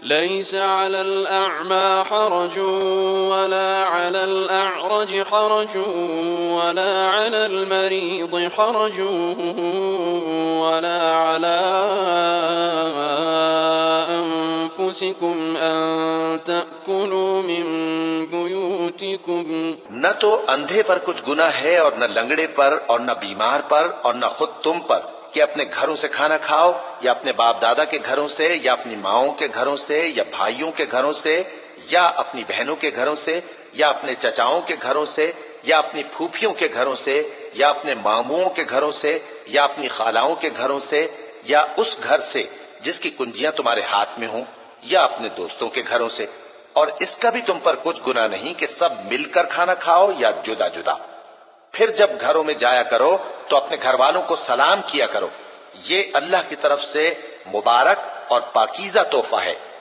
Lace अलल अअमा हरजुन वला अलल अअरज हरजुन वला अलल मरीद हरजुन वला अला अनफुसिकुम अन तअकुलू मिन बुयूतिकुम। न तो अंधे पर कुछ गुनाह है और न लंगड़े पर और न बीमार पर और न खुद तुम पर कि अपने घरों से खाना खाओ या अपने बाप दादा के घरों से या अपनी माओं के घरों से या भाइयों के घरों से या अपनी बहनों के घरों से या अपने चचाओं के घरों से या अपनी फूफियों के घरों से या अपने मामुओं के घरों से या अपनी खालाओं के घरों से या उस घर से जिसकी कुंजियां तुम्हारे हाथ में हो या अपने दोस्तों के घरों से। और इसका भी तुम पर कुछ गुनाह नहीं कि सब मिलकर खाना खाओ या जुदा जुदा। फिर जब घरों में जाया करो तो अपने घर वालों को सलाम किया करो। ये अल्लाह की तरफ से मुबारक और पाकीज़ा तोहफा है।